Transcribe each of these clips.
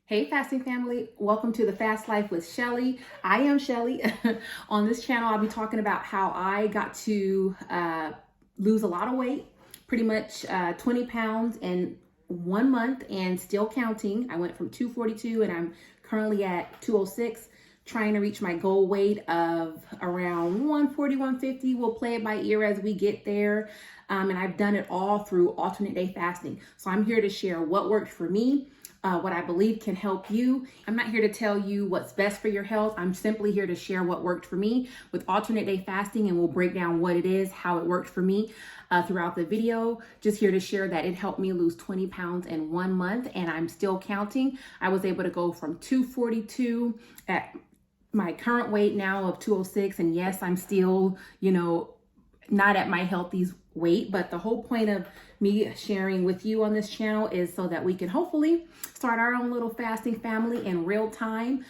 Hey fasting family, welcome to the Fast Life with Shelly. I am Shelly. On this channel, I'll be talking about how I got to lose a lot of weight, pretty much 20 pounds in 1 month and still counting. I went from 242 and I'm currently at 206, trying to reach my goal weight of around 140, 150. We'll play it by ear as we get there. And I've done it all through alternate day fasting. So I'm here to share what worked for me, what I believe can help you. I'm not here to tell you what's best for your health. I'm simply here to share what worked for me with alternate day fasting, and we'll break down what it is, how it worked for me throughout the video. Just here to share that it helped me lose 20 pounds in 1 month, and I'm still counting. I was able to go from 242 at my current weight now of 206, and yes, I'm still, not at my healthiest weight, but the whole point of me sharing with you on this channel is so that we can hopefully start our own little fasting family in real time,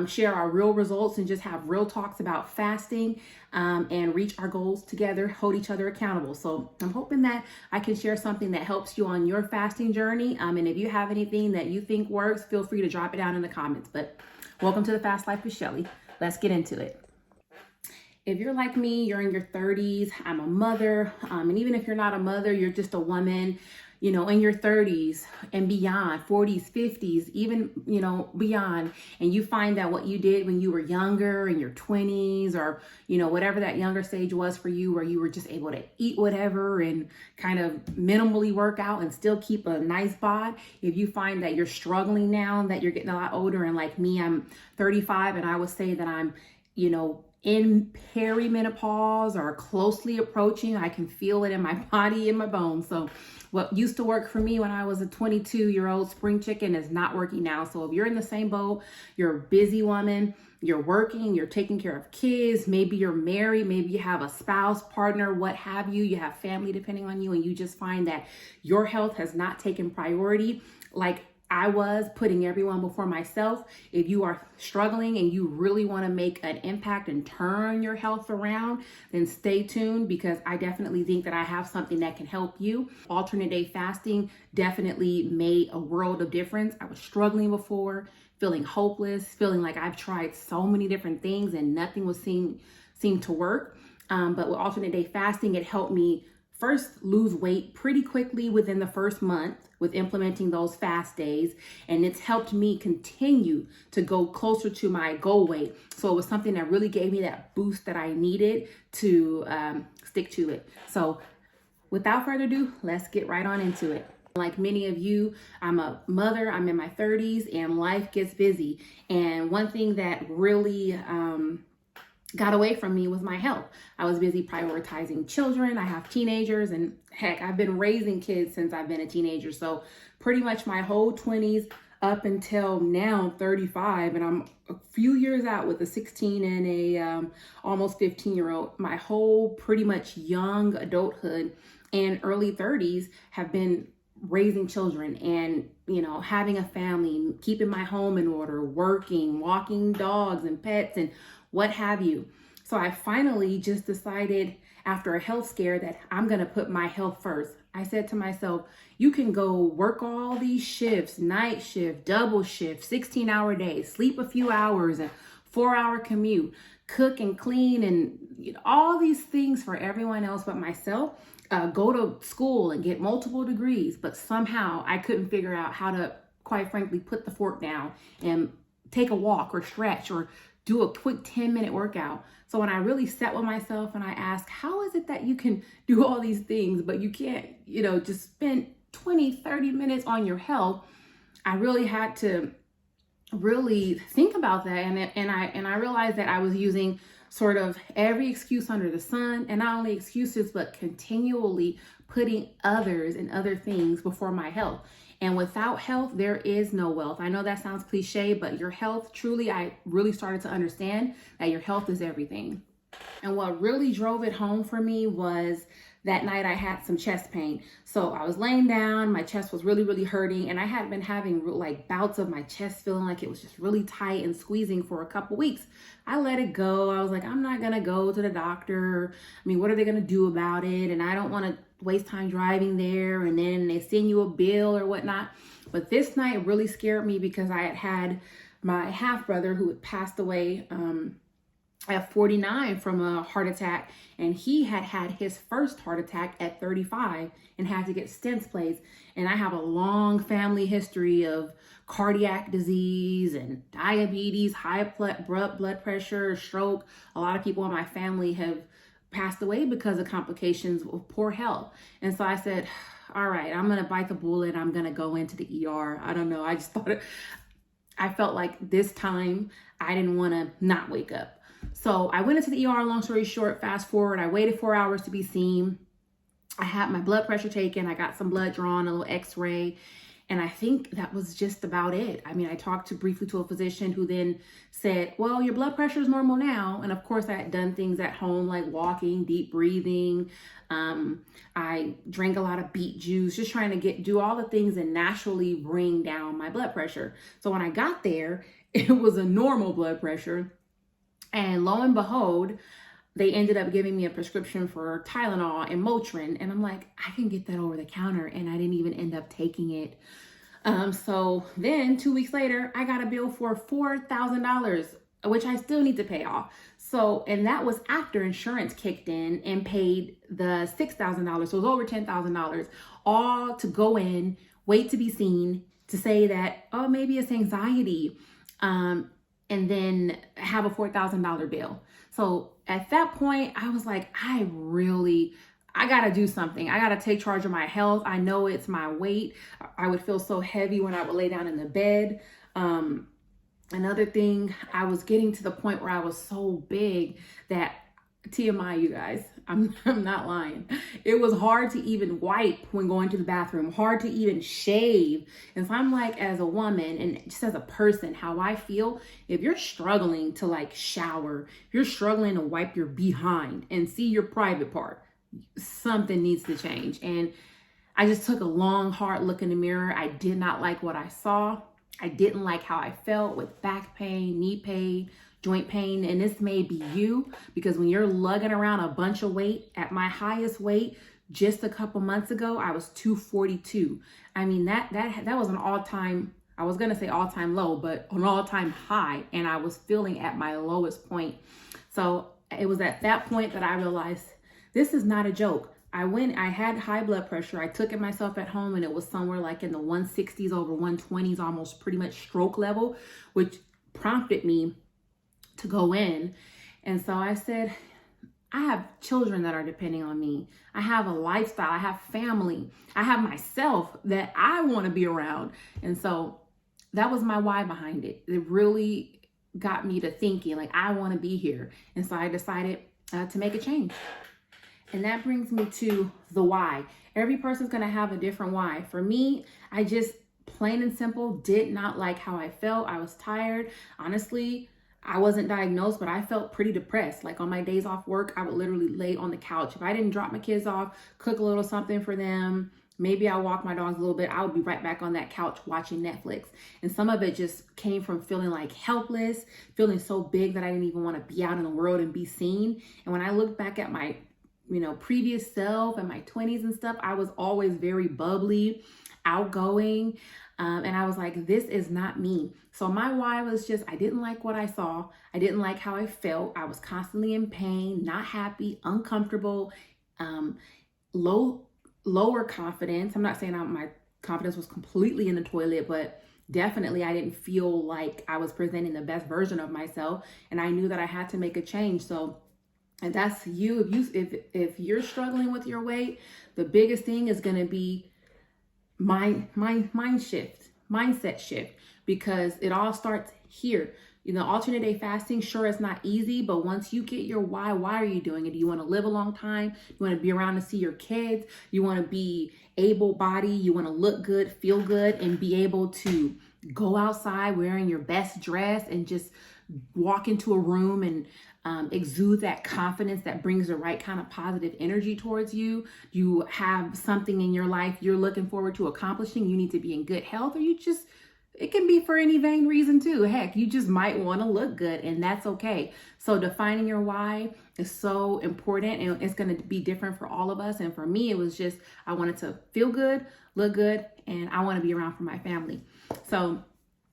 share our real results, and just have real talks about fasting, and reach our goals together, hold each other accountable. So I'm hoping that I can share something that helps you on your fasting journey. And if you have anything that you think works, feel free to drop it down in the comments. But welcome to the Fast Life with Shelly. Let's get into it. If you're like me, you're in your 30s, I'm a mother, and even if you're not a mother, you're just a woman, in your 30s and beyond, 40s, 50s, even, beyond, and you find that what you did when you were younger, in your 20s, or, whatever that younger stage was for you, where you were just able to eat whatever and kind of minimally work out and still keep a nice bod. If you find that you're struggling now, that you're getting a lot older, and like me, I'm 35, and I would say that I'm, in perimenopause or closely approaching. I can feel it in my body, in my bones. So what used to work for me when I was a 22-year-old spring chicken is not working now. So if you're in the same boat, you're a busy woman, you're working, you're taking care of kids, maybe you're married, maybe you have a spouse, partner, what have you, you have family depending on you, and you just find that your health has not taken priority, like I was putting everyone before myself. If you are struggling and you really want to make an impact and turn your health around, then stay tuned, because I definitely think that I have something that can help you. Alternate day fasting definitely made a world of difference. I was struggling before, feeling hopeless, feeling like I've tried so many different things and nothing was seem to work. But with alternate day fasting, it helped me first lose weight pretty quickly within the first month with implementing those fast days. And it's helped me continue to go closer to my goal weight. So it was something that really gave me that boost that I needed to stick to it. So without further ado, let's get right on into it. Like many of you, I'm a mother, I'm in my 30s, and life gets busy. And one thing that really got away from me was my health. I was busy prioritizing children. I have teenagers, and heck, I've been raising kids since I've been a teenager. So pretty much my whole 20s up until now, 35, and I'm a few years out with a 16 and a almost 15-year-old. My whole pretty much young adulthood and early 30s have been raising children and, having a family, keeping my home in order, working, walking dogs and pets and what have you. So I finally just decided after a health scare that I'm going to put my health first. I said to myself, you can go work all these shifts, night shift, double shift, 16-hour days, sleep a few hours, and 4-hour commute, cook and clean, and all these things for everyone else but myself. Go to school and get multiple degrees, but somehow I couldn't figure out how to, quite frankly, put the fork down and take a walk or stretch or do a quick 10-minute workout. So when I really sat with myself and I asked, how is it that you can do all these things, but you can't, just spend 20, 30 minutes on your health? I really had to really think about that. And I realized that I was using sort of every excuse under the sun, and not only excuses, but continually putting others and other things before my health. And without health, there is no wealth. I know that sounds cliche, but your health, truly, I really started to understand that your health is everything. And what really drove it home for me was that night I had some chest pain. So I was laying down, my chest was really, really hurting, and I had been having like bouts of my chest feeling like it was just really tight and squeezing for a couple weeks. I let it go. I was like, I'm not gonna go to the doctor. I mean, what are they gonna do about it? And I don't wanna waste time driving there, and then they send you a bill or whatnot. But this night really scared me because I had my half brother who had passed away at 49 from a heart attack, and he had his first heart attack at 35 and had to get stents placed. And I have a long family history of cardiac disease and diabetes, high blood pressure, stroke. A lot of people in my family have passed away because of complications of poor health. And so I said, all right, I'm going to bite the bullet. I'm going to go into the ER. I don't know. I just thought I felt like this time I didn't want to not wake up. So I went into the ER, long story short, fast forward, I waited 4 hours to be seen. I had my blood pressure taken. I got some blood drawn, a little x-ray. And I think that was just about it. I mean, I talked briefly to a physician who then said, well, your blood pressure is normal now. And of course I had done things at home like walking, deep breathing. I drank a lot of beet juice, just trying to do all the things and naturally bring down my blood pressure. So when I got there, it was a normal blood pressure. And lo and behold, they ended up giving me a prescription for Tylenol and Motrin. And I'm like, I can get that over the counter. And I didn't even end up taking it. So then 2 weeks later, I got a bill for $4,000, which I still need to pay off. So, and that was after insurance kicked in and paid the $6,000. So it was over $10,000, all to go in, wait to be seen, to say that, oh, maybe it's anxiety. And then have a $4,000 bill. So at that point, I was like, I got to do something. I got to take charge of my health. I know it's my weight. I would feel so heavy when I would lay down in the bed. Another thing, I was getting to the point where I was so big that, TMI, you guys, I'm not lying. It was hard to even wipe when going to the bathroom, hard to even shave. And so I'm like, as a woman and just as a person, how I feel, if you're struggling to like shower, if you're struggling to wipe your behind and see your private part, something needs to change. And I just took a long, hard look in the mirror. I did not like what I saw. I didn't like how I felt with back pain, knee pain, joint pain. And this may be you, because when you're lugging around a bunch of weight, at my highest weight just a couple months ago, I was 242. I mean, that was an all-time, I was going to say all-time low, but an all-time high. And I was feeling at my lowest point. So it was at that point that I realized this is not a joke. I had high blood pressure. I took it myself at home and it was somewhere like in the 160s over 120s, almost pretty much stroke level, which prompted me to go in. And so I said, I have children that are depending on me. I have a lifestyle. I have family. I have myself that I want to be around. And so that was my why behind it. It really got me to thinking like, I want to be here. And so I decided to make a change. And that brings me to the why. Every person's going to have a different why. For me, I just plain and simple did not like how I felt. I was tired. Honestly, I wasn't diagnosed, but I felt pretty depressed. Like on my days off work, I would literally lay on the couch. If I didn't drop my kids off, cook a little something for them, maybe I'll walk my dogs a little bit, I would be right back on that couch watching Netflix. And some of it just came from feeling like helpless, feeling so big that I didn't even want to be out in the world and be seen. And when I look back at my, previous self and my 20s and stuff, I was always very bubbly, outgoing. And I was like, this is not me. So my why was just, I didn't like what I saw. I didn't like how I felt. I was constantly in pain, not happy, uncomfortable, lower confidence. I'm not saying my confidence was completely in the toilet, but definitely I didn't feel like I was presenting the best version of myself. And I knew that I had to make a change. So, and that's you. If you're struggling with your weight, the biggest thing is going to be mindset shift, because it all starts here. Alternate day fasting, sure, it's not easy, but once you get your why are you doing it? Do you want to live a long time? You want to be around to see your kids? You want to be able-bodied? You want to look good, feel good, and be able to go outside wearing your best dress and just walk into a room and exude that confidence that brings the right kind of positive energy towards you? You have something in your life you're looking forward to accomplishing. You need to be in good health, or you just it can be for any vain reason too. Heck, you just might want to look good, and that's okay. So defining your why is so important, and it's going to be different for all of us. And for me, it was just, I wanted to feel good, look good, and I want to be around for my family. So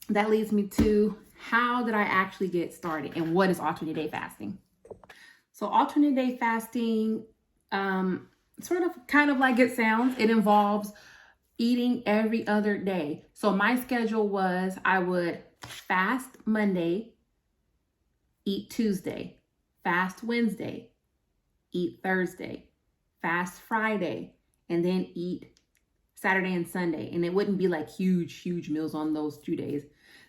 that leads me to, how did I actually get started, and what is alternate day fasting? So alternate day fasting, sort of kind of like it sounds, it involves eating every other day. So my schedule was, I would fast Monday, eat Tuesday, fast Wednesday, eat Thursday, fast Friday, and then eat Saturday and Sunday. And it wouldn't be like huge meals on those 2 days.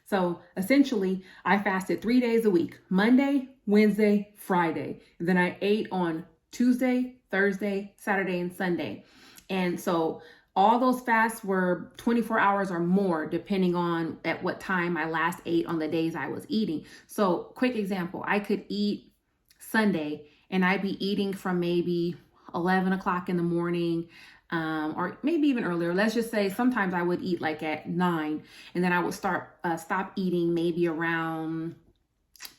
So essentially, I fasted 3 days a week, Monday, Wednesday, Friday. And then I ate on Tuesday, Thursday, Saturday, and Sunday. And so all those fasts were 24 hours or more, depending on at what time I last ate on the days I was eating. So quick example, I could eat Sunday and I'd be eating from maybe 11 o'clock in the morning, or maybe even earlier. Let's just say sometimes I would eat like at 9, and then I would stop eating maybe around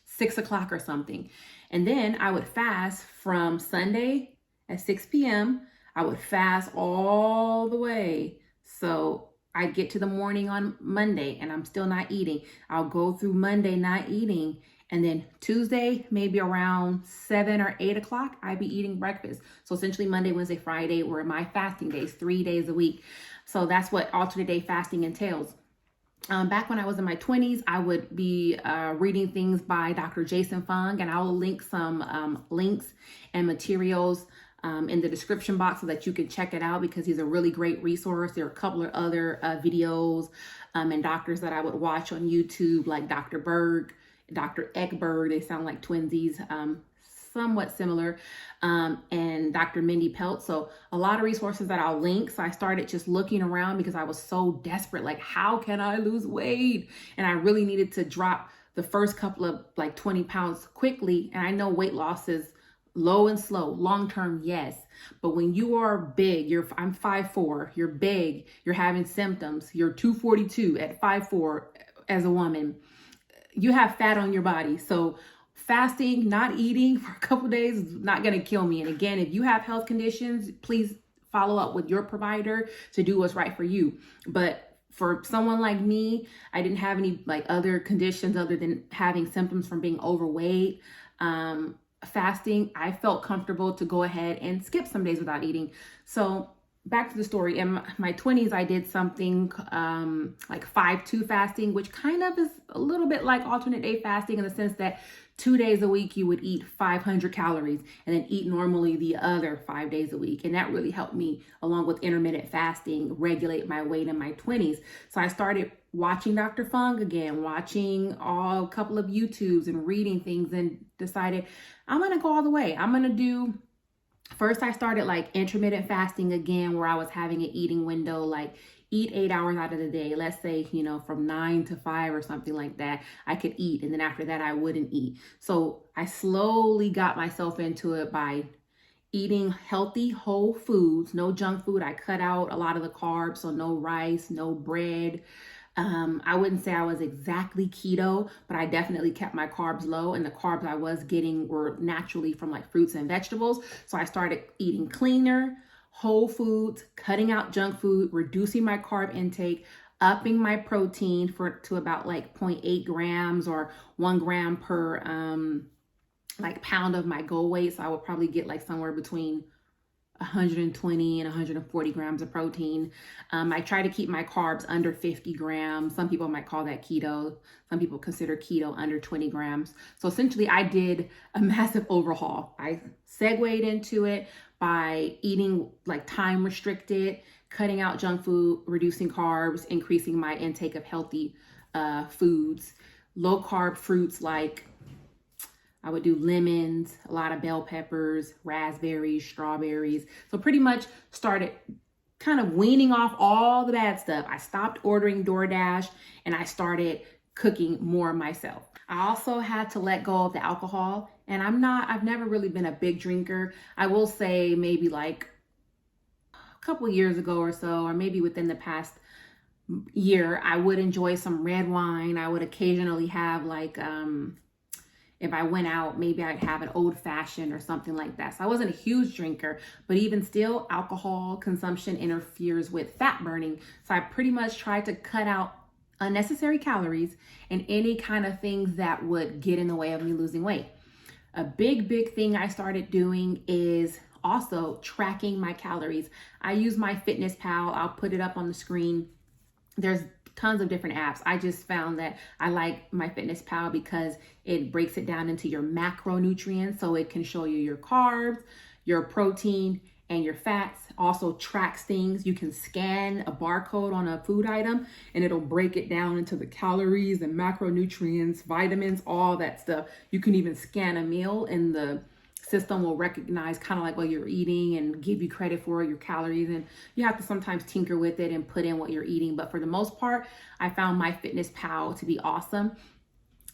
6 o'clock or something. And then I would fast from Sunday at 6 p.m. I would fast all the way. So I get to the morning on Monday and I'm still not eating. I'll go through Monday not eating. And then Tuesday, maybe around 7 or 8 o'clock, I'd be eating breakfast. So essentially Monday, Wednesday, Friday were my fasting days, 3 days a week. So that's what alternate day fasting entails. Back when I was in my 20s, I would be reading things by Dr. Jason Fung, and I'll link some links and materials in the description box so that you can check it out, because he's a really great resource. There are a couple of other videos and doctors that I would watch on YouTube, like Dr. Berg, Dr. Ekberg, they sound like twinsies, somewhat similar, and Dr. Mindy Pelt. So a lot of resources that I'll link. So I started just looking around because I was so desperate, like, how can I lose weight? And I really needed to drop the first couple of like 20 pounds quickly. And I know weight loss is low and slow, long-term, yes. But when you are big, I'm 5'4", you're big, you're having symptoms, you're 242 at 5'4" as a woman, you have fat on your body. So fasting, not eating for a couple days is not going to kill me. And again, if you have health conditions, please follow up with your provider to do what's right for you. But for someone like me, I didn't have any like other conditions other than having symptoms from being overweight. Fasting, I felt comfortable to go ahead and skip some days without eating. So back to the story. In my 20s, I did something like 5-2 fasting, which kind of is a little bit like alternate day fasting in the sense that 2 days a week you would eat 500 calories and then eat normally the other 5 days a week. And that really helped me, along with intermittent fasting, regulate my weight in my 20s. So I started watching Dr. Fung again, watching a couple of YouTubes and reading things, and decided I'm going to go all the way. I'm going to do, first I started like intermittent fasting again, where I was having an eating window, like eat 8 hours out of the day. Let's say, from 9 to 5 or something like that, I could eat. And then after that, I wouldn't eat. So I slowly got myself into it by eating healthy, whole foods, no junk food. I cut out a lot of the carbs, so no rice, no bread. I wouldn't say I was exactly keto, but I definitely kept my carbs low, and the carbs I was getting were naturally from like fruits and vegetables. So I started eating cleaner, whole foods, cutting out junk food, reducing my carb intake, upping my protein to about like 0.8 grams or 1 gram per like pound of my goal weight. So I would probably get like somewhere between 120 and 140 grams of protein. I try to keep my carbs under 50 grams. Some people might call that keto. Some people consider keto under 20 grams. So essentially I did a massive overhaul. I segued into it by eating like time restricted, cutting out junk food, reducing carbs, increasing my intake of healthy foods, low carb fruits like I would do lemons, a lot of bell peppers, raspberries, strawberries. So pretty much started kind of weaning off all the bad stuff. I stopped ordering DoorDash and I started cooking more myself. I also had to let go of the alcohol, and I've never really been a big drinker. I will say maybe like a couple years ago or so, or maybe within the past year, I would enjoy some red wine. I would occasionally have like, if I went out, maybe I'd have an old fashioned or something like that. So I wasn't a huge drinker, but even still, alcohol consumption interferes with fat burning. So I pretty much tried to cut out unnecessary calories and any kind of things that would get in the way of me losing weight. A big thing I started doing is also tracking my calories. I use my Fitness Pal. I'll put it up on the screen. There's tons of different apps. I just found that I like my Fitness Pal because it breaks it down into your macronutrients. So it can show you your carbs, your protein, and your fats. Also tracks things. You can scan a barcode on a food item and it'll break it down into the calories and macronutrients, vitamins, all that stuff. You can even scan a meal and the system will recognize kind of like what you're eating and give you credit for your calories. And you have to sometimes tinker with it and put in what you're eating. But for the most part, I found my Fitness Pal to be awesome.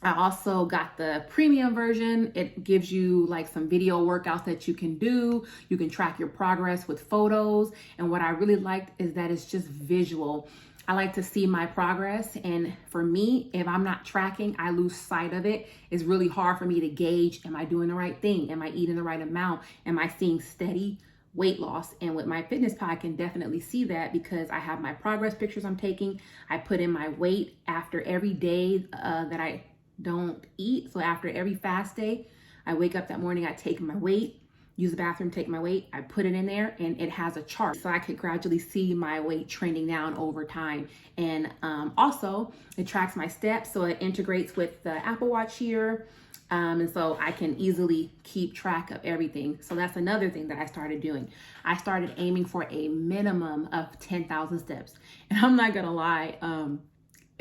I also got the premium version. It gives you like some video workouts that you can do. You can track your progress with photos. And what I really liked is that it's just visual. I like to see my progress. And for me, if I'm not tracking, I lose sight of it. It's really hard for me to gauge, am I doing the right thing? Am I eating the right amount? Am I seeing steady weight loss? And with my Fitness Pal, I can definitely see that because I have my progress pictures I'm taking. I put in my weight after every day that I don't eat. So after every fast day, I wake up that morning, I take my weight, use the bathroom, take my weight, I put it in there, and it has a chart. So I could gradually see my weight trending down over time. And also it tracks my steps. So it integrates with the Apple Watch here. And so I can easily keep track of everything. So that's another thing that I started doing. I started aiming for a minimum of 10,000 steps. And I'm not gonna lie,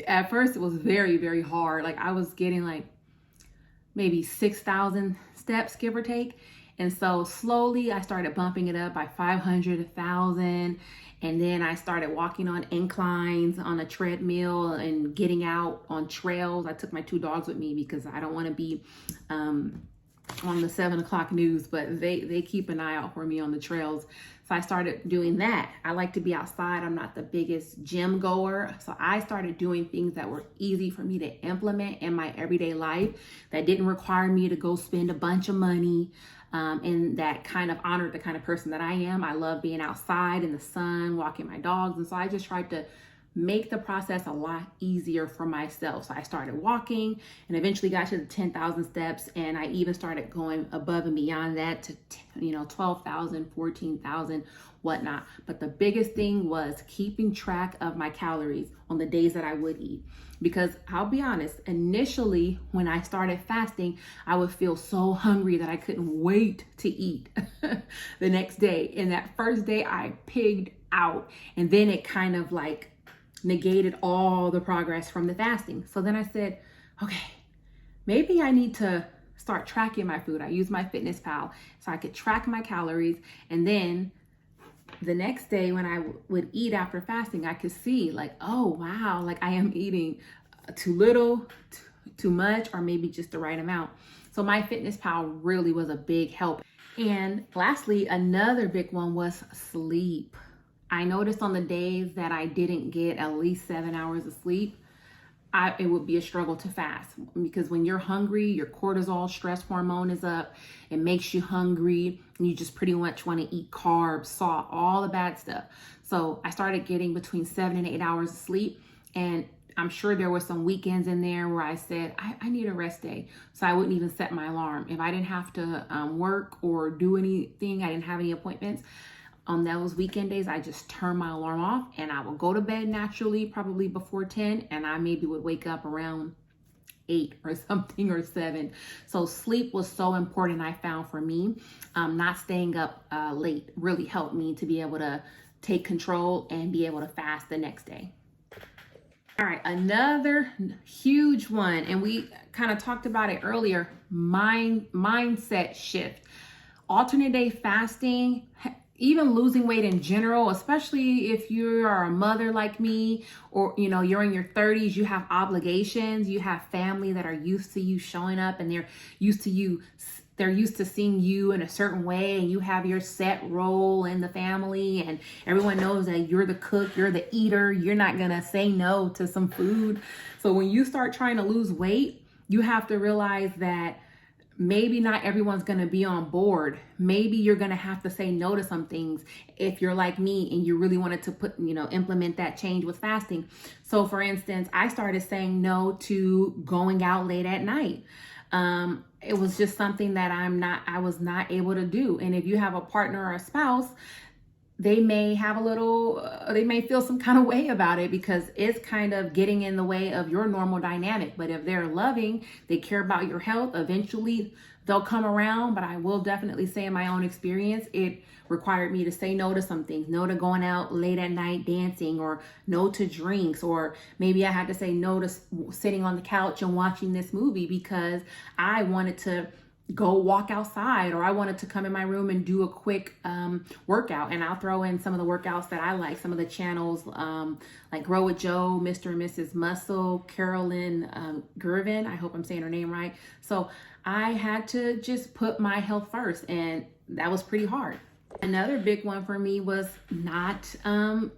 at first it was very hard. Like I was getting like maybe 6,000 steps, give or take. And so slowly I started bumping it up by 500, 1,000. And then I started walking on inclines on a treadmill and getting out on trails. I took my 2 dogs with me because I don't want to be on the 7 o'clock news, but they keep an eye out for me on the trails. So I started doing that. I like to be outside. I'm not the biggest gym goer. So I started doing things that were easy for me to implement in my everyday life that didn't require me to go spend a bunch of money. And that kind of honored the kind of person that I am. I love being outside in the sun, walking my dogs. And so I just tried to make the process a lot easier for myself. So I started walking and eventually got to the 10,000 steps. And I even started going above and beyond that to, 12,000, 14,000, whatnot. But the biggest thing was keeping track of my calories on the days that I would eat. Because I'll be honest, initially when I started fasting, I would feel so hungry that I couldn't wait to eat the next day. And that first day I pigged out, and then it kind of like negated all the progress from the fasting. So then I said, okay, maybe I need to start tracking my food. I use my Fitness Pal so I could track my calories. And then the next day when I would eat after fasting, I could see like, oh, wow, like I am eating too little, too much, or maybe just the right amount. So my Fitness Pal really was a big help. And lastly, another big one was sleep. I noticed on the days that I didn't get at least 7 hours of sleep, it would be a struggle to fast, because when you're hungry, your cortisol stress hormone is up. It makes you hungry and you just pretty much want to eat carbs, salt, all the bad stuff. So I started getting between 7 and 8 hours of sleep. And I'm sure there were some weekends in there where I said, I need a rest day. So I wouldn't even set my alarm. If I didn't have to work or do anything, I didn't have any appointments, on those weekend days, I just turn my alarm off and I will go to bed naturally, probably before 10, and I maybe would wake up around 8 or something, or 7. So sleep was so important, I found, for me. Not staying up late really helped me to be able to take control and be able to fast the next day. All right, another huge one, and we kind of talked about it earlier, mindset shift. Alternate day fasting, even losing weight in general, especially if you are a mother like me, or you're in your 30s, you have obligations, you have family that are used to you showing up, and they're used to you they're used to seeing you in a certain way, and you have your set role in the family, and everyone knows that you're the cook, you're the eater, you're not gonna say no to some food. So when you start trying to lose weight, you have to realize that maybe not everyone's going to be on board. Maybe you're going to have to say no to some things if you're like me and you really wanted to implement that change with fasting. So for instance, I started saying no to going out late at night. It was just something that I was not able to do. And if you have a partner or a spouse, they may feel some kind of way about it because it's kind of getting in the way of your normal dynamic. But if they're loving, they care about your health, eventually they'll come around. But I will definitely say in my own experience, it required me to say no to some things, no to going out late at night dancing, or no to drinks, or maybe I had to say no to sitting on the couch and watching this movie because I wanted to go walk outside, or I wanted to come in my room and do a quick workout. And I'll throw in some of the workouts that I like, some of the channels like Grow with Joe, Mr. and Mrs. Muscle, Carolyn Gervin, I hope I'm saying her name right. So I had to just put my health first, and that was pretty hard. Another big one for me was not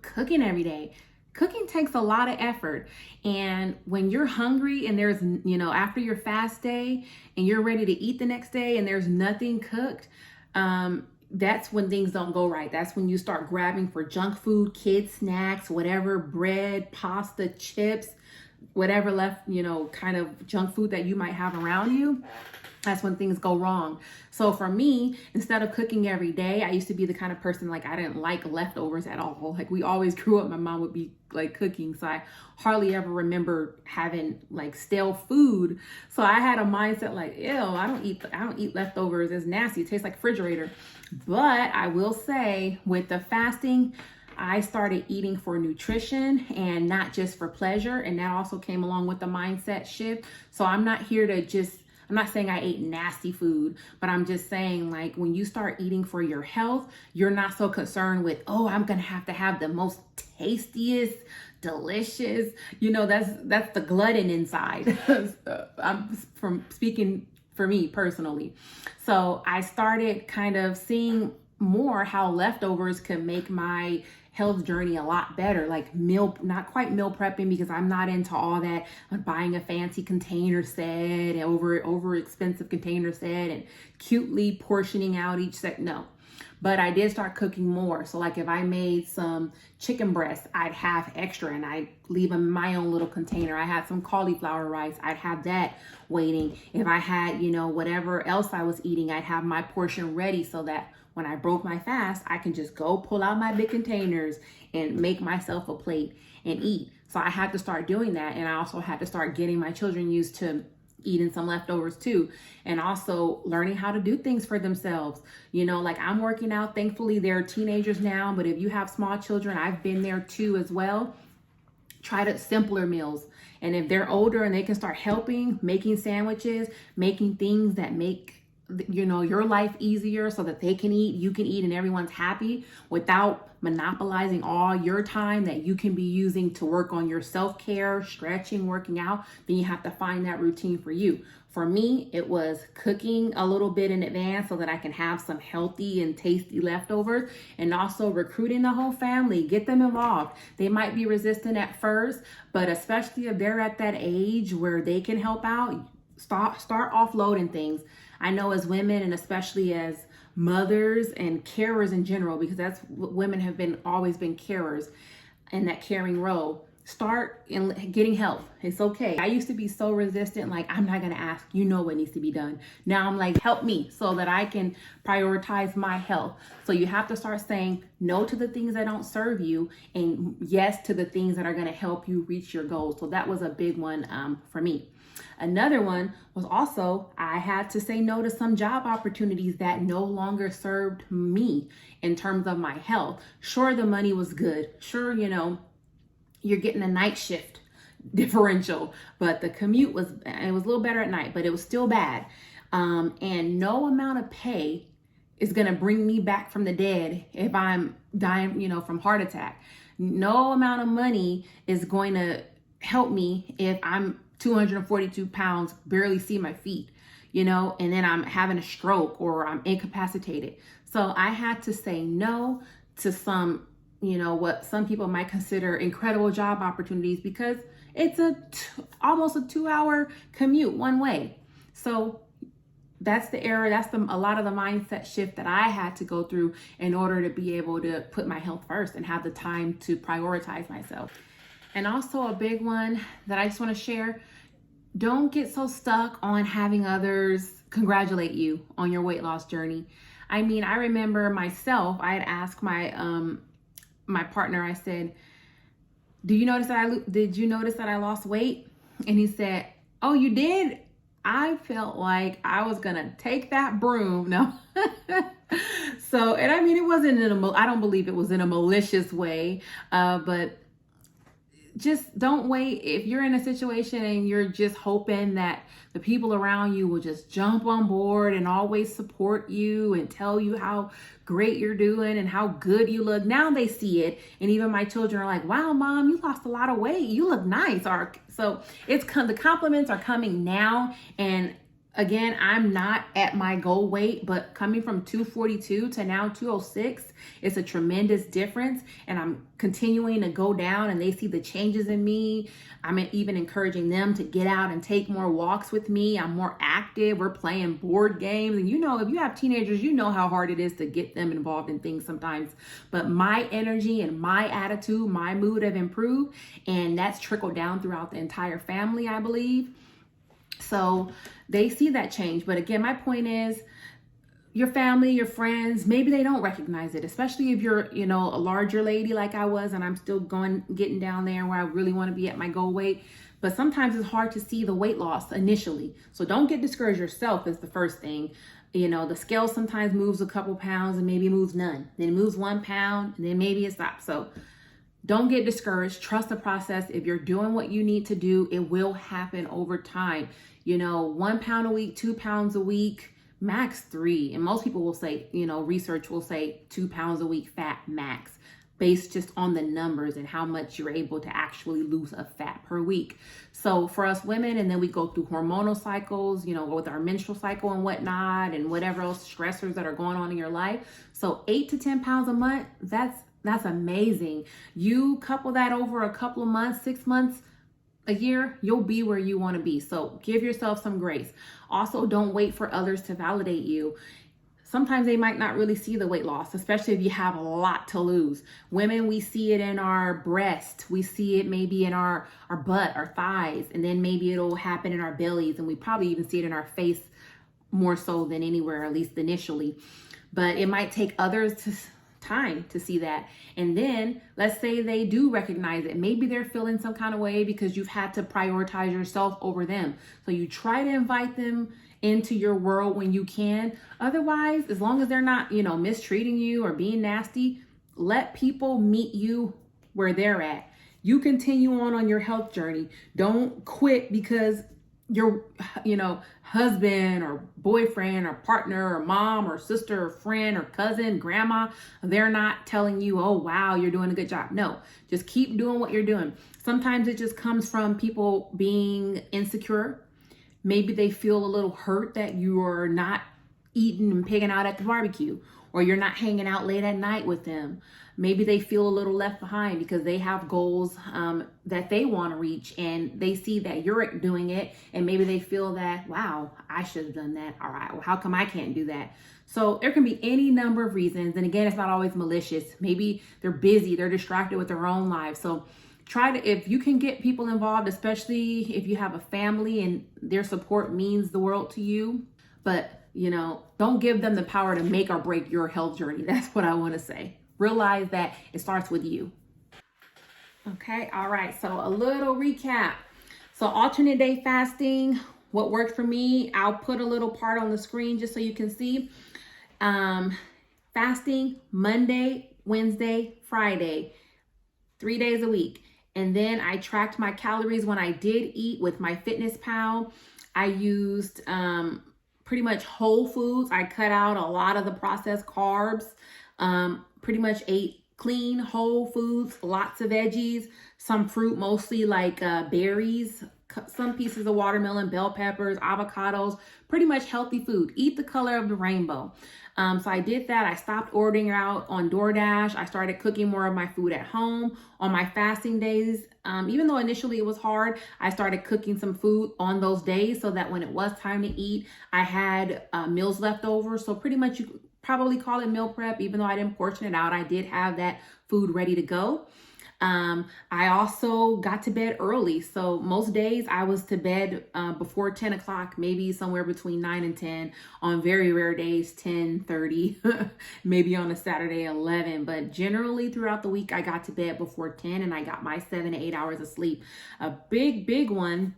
cooking every day. Cooking takes a lot of effort. And when you're hungry and there's, after your fast day and you're ready to eat the next day and there's nothing cooked, that's when things don't go right. That's when you start grabbing for junk food, kids snacks, whatever, bread, pasta, chips, whatever left, kind of junk food that you might have around you. That's when things go wrong. So for me, instead of cooking every day, I used to be the kind of person, like, I didn't like leftovers at all. Like, we always grew up, my mom would be like cooking. So I hardly ever remember having like stale food. So I had a mindset like, ew, I don't eat leftovers. It's nasty. It tastes like refrigerator. But I will say with the fasting, I started eating for nutrition and not just for pleasure. And that also came along with the mindset shift. So I'm not saying I ate nasty food, but I'm just saying, like, when you start eating for your health, you're not so concerned with, oh, I'm going to have the most tastiest, delicious, that's the glutton inside. I'm speaking for me personally. So I started kind of seeing more how leftovers can make my health journey a lot better, like not quite meal prepping, because I'm not into all that, buying a fancy container set, over expensive container set, and cutely portioning out each set. No, but I did start cooking more. So like if I made some chicken breasts, I'd have extra and I'd leave them in my own little container. I had some cauliflower rice, I'd have that waiting. If I had, whatever else I was eating, I'd have my portion ready so that when I broke my fast, I can just go pull out my big containers and make myself a plate and eat. So I had to start doing that. And I also had to start getting my children used to eating some leftovers too. And also learning how to do things for themselves. Like I'm working out. Thankfully, they're teenagers now. But if you have small children, I've been there too as well. Try to simpler meals. And if they're older and they can start helping, making sandwiches, making things that make your life easier so that they can eat, you can eat, and everyone's happy without monopolizing all your time that you can be using to work on your self-care, stretching, working out, then you have to find that routine for you. For me, it was cooking a little bit in advance so that I can have some healthy and tasty leftovers, and also recruiting the whole family, get them involved. They might be resistant at first, but especially if they're at that age where they can help out, start offloading things. I know as women, and especially as mothers and carers in general, because that's what women have always been carers in that caring role, start in getting help. It's okay. I used to be so resistant, like, I'm not going to ask, what needs to be done. Now I'm like, help me so that I can prioritize my health. So you have to start saying no to the things that don't serve you and yes to the things that are going to help you reach your goals. So that was a big one for me. Another one was also, I had to say no to some job opportunities that no longer served me in terms of my health. Sure, the money was good. Sure, you're getting a night shift differential, but the commute was a little better at night, but it was still bad. And no amount of pay is going to bring me back from the dead if I'm dying, from heart attack. No amount of money is going to help me if I'm 242 pounds, barely see my feet. and then I'm having a stroke or I'm incapacitated. So I had to say no to some, what some people might consider incredible job opportunities, because it's almost a 2-hour commute one way. So that's the error. That's a lot of the mindset shift that I had to go through in order to be able to put my health first and have the time to prioritize myself. And also a big one that I just want to share: don't get so stuck on having others congratulate you on your weight loss journey. I mean, I remember myself, I had asked my partner, I said, did you notice that I lost weight? And he said, oh, you did? I felt like I was going to take that broom. No. So, and I mean, it wasn't I don't believe it was in a malicious way, but just don't wait. If you're in a situation and you're just hoping that the people around you will just jump on board and always support you and tell you how great you're doing and how good you look. Now they see it. And even my children are like, wow, mom, you lost a lot of weight. You look nice. So the compliments are coming now. And again, I'm not at my goal weight, but coming from 242 to now 206, it's a tremendous difference. And I'm continuing to go down, and they see the changes in me. I'm even encouraging them to get out and take more walks with me. I'm more active. We're playing board games. And if you have teenagers, you know how hard it is to get them involved in things sometimes. But my energy and my attitude, my mood have improved, and that's trickled down throughout the entire family, I believe. So they see that change. But again, my point is, your family, your friends, maybe they don't recognize it, especially if you're, a larger lady like I was, and I'm still getting down there where I really want to be at my goal weight. But sometimes it's hard to see the weight loss initially. So don't get discouraged yourself is the first thing. The scale sometimes moves a couple pounds and maybe moves none. Then it moves 1 pound and then maybe it stops. So don't get discouraged. Trust the process. If you're doing what you need to do, it will happen over time. 1 pound a week, 2 pounds a week, max 3. And most people will say, research will say 2 pounds a week fat max, based just on the numbers and how much you're able to actually lose of fat per week. So for us women, and then we go through hormonal cycles, with our menstrual cycle and whatnot, and whatever else stressors that are going on in your life. So 8 to 10 pounds a month, that's amazing. You couple that over a couple of months, 6 months, a year, you'll be where you want to be. So give yourself some grace. Also, don't wait for others to validate you. Sometimes they might not really see the weight loss, especially if you have a lot to lose. Women, we see it in our breast. We see it maybe in our butt, our thighs, and then maybe it'll happen in our bellies. And we probably even see it in our face more so than anywhere, at least initially. But it might take others time to see that. And then let's say they do recognize it. Maybe they're feeling some kind of way because you've had to prioritize yourself over them. So you try to invite them into your world when you can. Otherwise, as long as they're not, mistreating you or being nasty, let people meet you where they're at. You continue on your health journey. Don't quit because your, husband or boyfriend or partner or mom or sister or friend or cousin, grandma, they're not telling you, oh, wow, you're doing a good job. No, just keep doing what you're doing. Sometimes it just comes from people being insecure. Maybe they feel a little hurt that you are not eating and pigging out at the barbecue, or you're not hanging out late at night with them. Maybe they feel a little left behind because they have goals that they want to reach, and they see that you're doing it, and maybe they feel that, wow, I should have done that. All right, well, how come I can't do that? So there can be any number of reasons. And again, it's not always malicious. Maybe they're busy, they're distracted with their own lives. So if you can get people involved, especially if you have a family and their support means the world to you. But, don't give them the power to make or break your health journey. That's what I want to say. Realize that it starts with you. Okay. All right. So a little recap. So alternate day fasting, what worked for me, I'll put a little part on the screen just so you can see. Fasting Monday, Wednesday, Friday, 3 days a week. And then I tracked my calories when I did eat with my Fitness Pal. I used pretty much whole foods. I cut out a lot of the processed carbs. Pretty much ate clean whole foods, lots of veggies, some fruit, mostly like berries, some pieces of watermelon, bell peppers, avocados, pretty much healthy food. Eat the color of the rainbow. So I did that. I stopped ordering out on DoorDash. I started cooking more of my food at home on my fasting days. Even though initially it was hard, I started cooking some food on those days so that when it was time to eat, I had meals left over. So pretty much you could probably call it meal prep. Even though I didn't portion it out, I did have that food ready to go. I also got to bed early. So most days I was to bed before 10 o'clock, maybe somewhere between 9 and 10. On very rare days, 10:30, maybe on a Saturday, 11. But generally throughout the week, I got to bed before 10 and I got my 7 to 8 hours of sleep. A big one.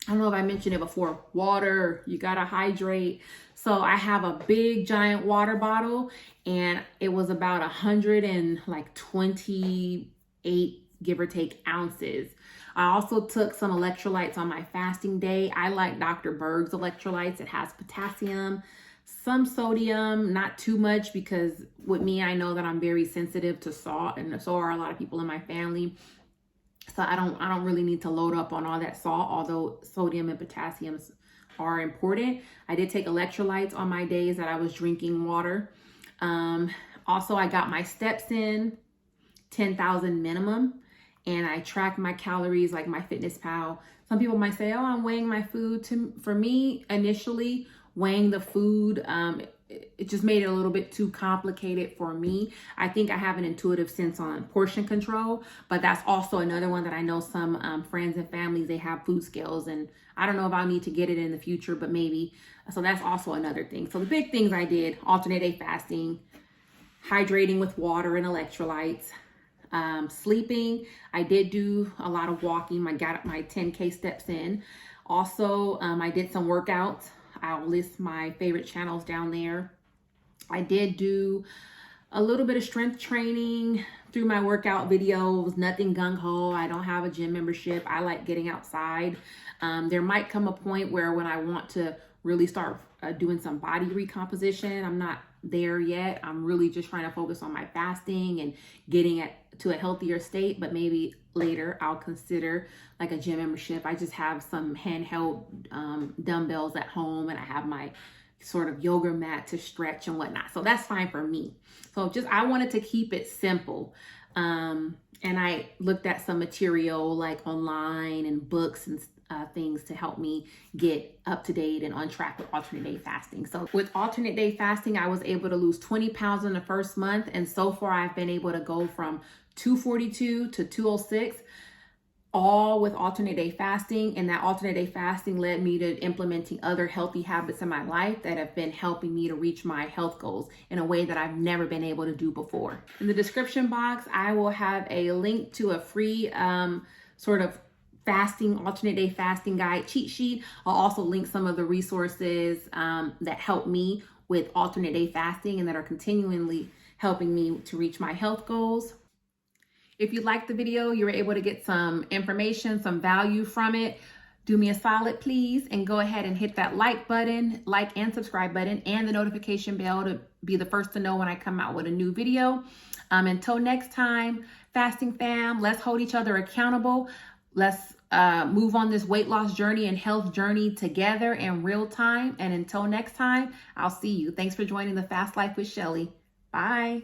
I don't know if I mentioned it before, water, you gotta hydrate. So I have a big giant water bottle and it was about 128, give or take, ounces. I also took some electrolytes on my fasting day. I like Dr. Berg's electrolytes. It has potassium, some sodium, not too much because with me, I know that I'm very sensitive to salt and so are a lot of people in my family. So I don't really need to load up on all that salt, although sodium and potassium are important. I did take electrolytes on my days that I was drinking water. Also, I got my steps in, 10,000 minimum, and I track my calories like MyFitnessPal. Some people might say, oh, I'm weighing my food. For me, initially, weighing the food, it just made it a little bit too complicated for me. I think I have an intuitive sense on portion control, but that's also another one that I know some friends and families, they have food scales, and I don't know if I'll need to get it in the future, but maybe. So that's also another thing. So the big things I did: alternate day fasting, hydrating with water and electrolytes, sleeping. I did do a lot of walking. I got my 10K steps in. Also, I did some workouts. I'll list my favorite channels down there. I did do a little bit of strength training through my workout videos, nothing gung-ho. I don't have a gym membership. I like getting outside. There might come a point where when I want to really start doing some body recomposition, I'm not there yet. I'm really just trying to focus on my fasting and getting to a healthier state, but maybe later I'll consider like a gym membership. I just have some handheld dumbbells at home and I have my sort of yoga mat to stretch and whatnot. So that's fine for me. So I wanted to keep it simple. And I looked at some material like online and books and things to help me get up to date and on track with alternate day fasting. So with alternate day fasting, I was able to lose 20 pounds in the first month. And so far I've been able to go from 242 to 206, all with alternate day fasting. And that alternate day fasting led me to implementing other healthy habits in my life that have been helping me to reach my health goals in a way that I've never been able to do before. In the description box, I will have a link to a free sort of alternate day fasting guide cheat sheet. I'll also link some of the resources that help me with alternate day fasting and that are continually helping me to reach my health goals. If you liked the video, you were able to get some information, some value from it, do me a solid, please, and go ahead and hit that like and subscribe button, and the notification bell to be the first to know when I come out with a new video. Until next time, fasting fam, let's hold each other accountable. Let's move on this weight loss journey and health journey together in real time. And until next time, I'll see you. Thanks for joining the Fast Life with Shelly. Bye.